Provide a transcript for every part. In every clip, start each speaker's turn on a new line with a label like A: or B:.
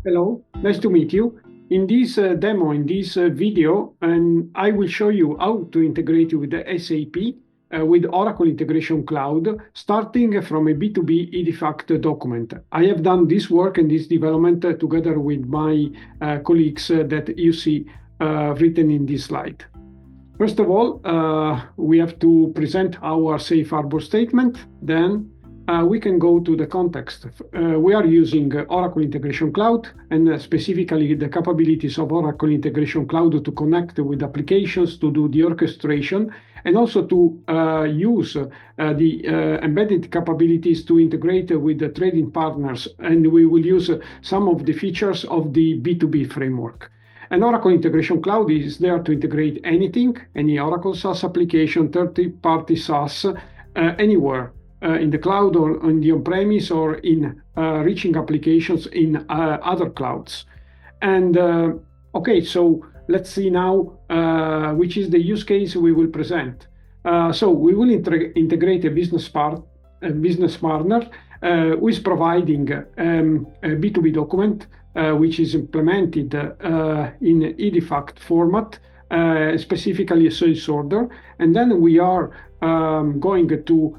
A: Hello, nice to meet you. In this demo, in this video, and I will show you how to integrate with the SAP with Oracle Integration Cloud, starting from a B2B Edifact document. I have done this work and this development together with my colleagues that you see written in this slide. First of all, we have to present our safe harbor statement. Then we can go to the context. We are using Oracle Integration Cloud and specifically the capabilities of Oracle Integration Cloud to connect with applications, to do the orchestration, and also to use the embedded capabilities to integrate with the trading partners. And we will use some of the features of the B2B framework. And Oracle Integration Cloud is there to integrate anything, any Oracle SaaS application, third-party SaaS, anywhere in the cloud or on the on-premise or in reaching applications in other clouds. And okay, so let's see now which is the use case we will present. So we will integrate a business partner who is providing a B2B document which is implemented in Edifact format, specifically a sales order. And then we are going to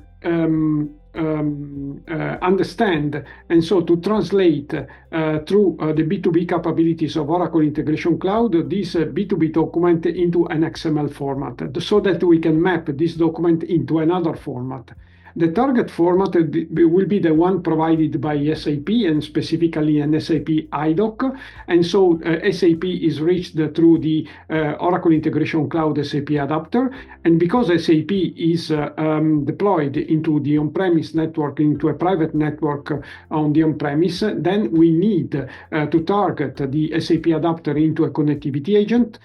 A: understand and so to translate through the B2B capabilities of Oracle Integration Cloud this B2B document into an XML format so that we can map this document into another format. The target format will be the one provided by SAP and specifically an SAP IDOC. And so SAP is reached through the Oracle Integration Cloud SAP Adapter. And because SAP is deployed into the on-premise network, into a private network on the on-premise, then we need to target the SAP Adapter into a connectivity agent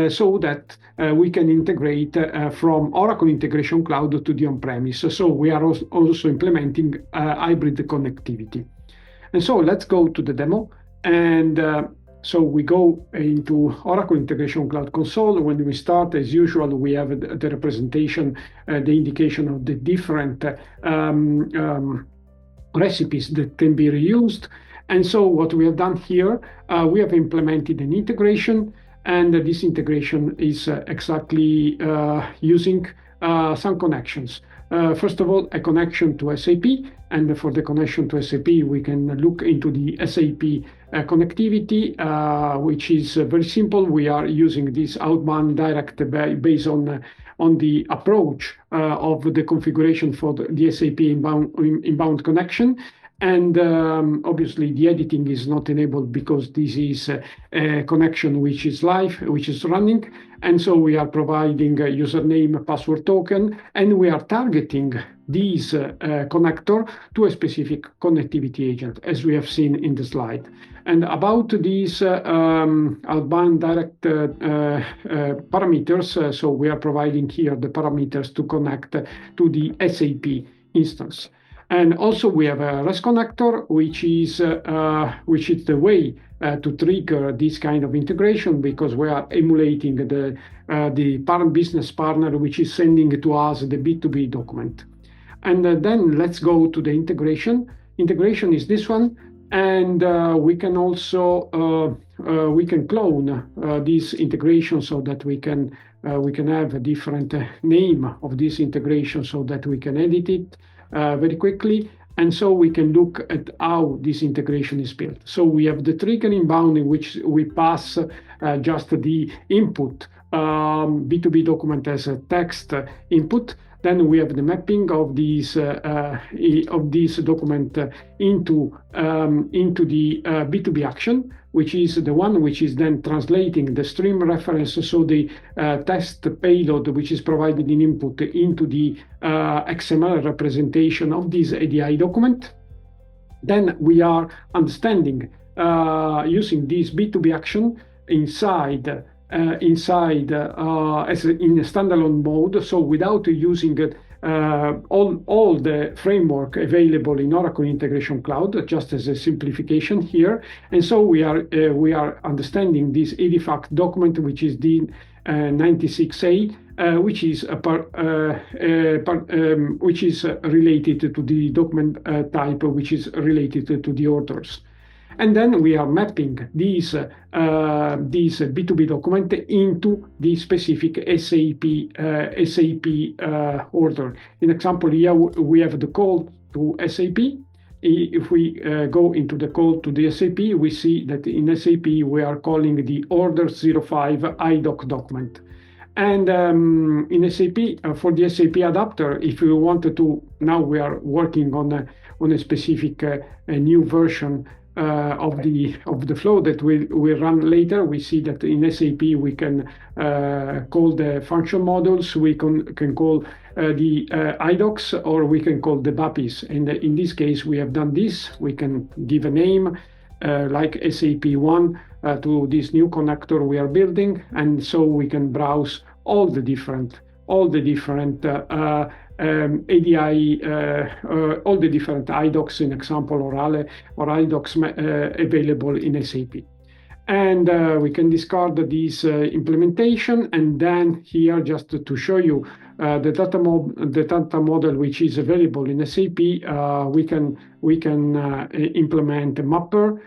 A: so that we can integrate from Oracle Integration Cloud to the on-premise. So we are also implementing hybrid connectivity. And so let's go to the demo. And so we go into Oracle Integration Cloud Console. When we start, as usual, we have the representation, the indication of the different recipes that can be reused. And so what we have done here, we have implemented an integration. And this integration is exactly using some connections. First of all, a connection to SAP, and for the connection to SAP, we can look into the SAP connectivity, which is very simple. We are using this outbound direct based on the approach of the configuration for the SAP inbound connection. And obviously the editing is not enabled because this is a connection which is live, which is running. And so we are providing a username, password token, and we are targeting this connector to a specific connectivity agent, as we have seen in the slide. And about these outbound direct parameters, so we are providing here the parameters to connect to the SAP instance. And also we have a REST connector, which is the way to trigger this kind of integration, because we are emulating the parent business partner, which is sending to us the B2B document. And then let's go to the integration. Integration is this one, and we can also we can clone this integration so that we can have a different name of this integration so that we can edit it very quickly. And so we can look at how this integration is built. So we have the trigger inbound, in which we pass just the input B2B document as a text input. Then we have the mapping of this document into the B2B action, which is the one which is then translating the stream reference, so the test payload which is provided in input into the XML representation of this ADI document. Then we are understanding using this B2B action inside as in a standalone mode, so without using all the framework available in Oracle Integration Cloud, just as a simplification here. And so we are understanding this Edifact document, which is the 96A, which is related to the document type, which is related to the orders. And then we are mapping these B2B document into the specific SAP order. In example, here we have the call to SAP. If we go into the call to the SAP, we see that in SAP we are calling the order 05 IDOC document. And in SAP, for the SAP Adapter, if we wanted to, now we are working on a specific new version of the flow that we run later. We see that in SAP we can call the function models, we can call the IDOCs, or we can call the BAPIs. And in this case, we have done this. We can give a name like SAP1 to this new connector we are building, and so we can browse all the different ADI, all the different IDOCs, in example, or IDOCs available in SAP. And we can discard this implementation, and then here, just to show you the data model which is available in SAP, we can implement a mapper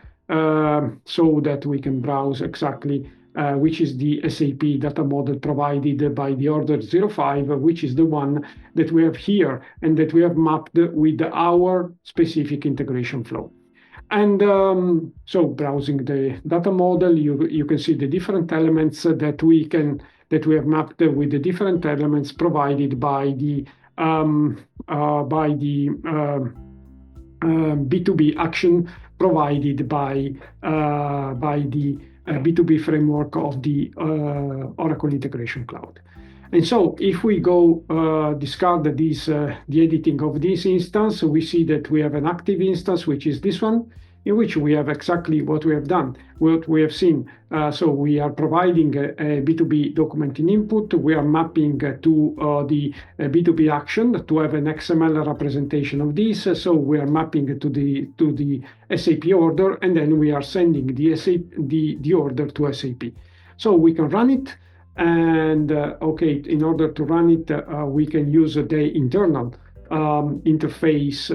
A: so that we can browse exactly which is the SAP data model provided by the order 05, which is the one that we have here and that we have mapped with our specific integration flow. And so browsing the data model, you can see the different elements that we have mapped with the different elements provided by the B2B action provided by the B2B framework of the Oracle Integration Cloud. And so if we go discard the editing of this instance, we see that we have an active instance, which is this one, in which we have exactly what we have done, what we have seen. So we are providing a B2B document in input. We are mapping to the B2B action to have an XML representation of this. So we are mapping to the SAP order, and then we are sending the order to SAP. So we can run it. And okay, in order to run it, we can use the internal interface.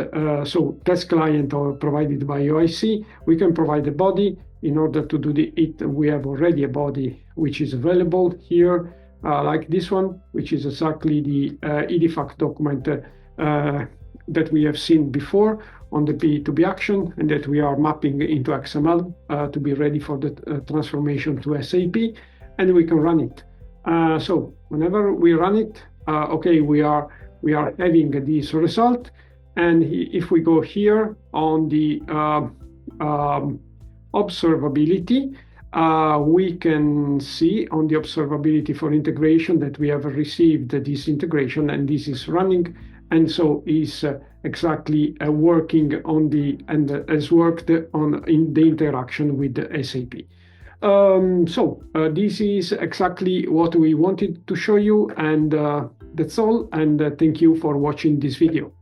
A: So test client provided by OIC. We can provide a body. In order to do it, we have already a body which is available here, like this one, which is exactly the Edifact document that we have seen before on the B2B action, and that we are mapping into XML to be ready for the transformation to SAP, and we can run it. So whenever we run it, okay, we are having this result. And if we go here on the observability, we can see on the observability for integration that we have received this integration, and this is running, and so is exactly working on has worked in the interaction with the SAP. So this is exactly what we wanted to show you, and that's all, and thank you for watching this video.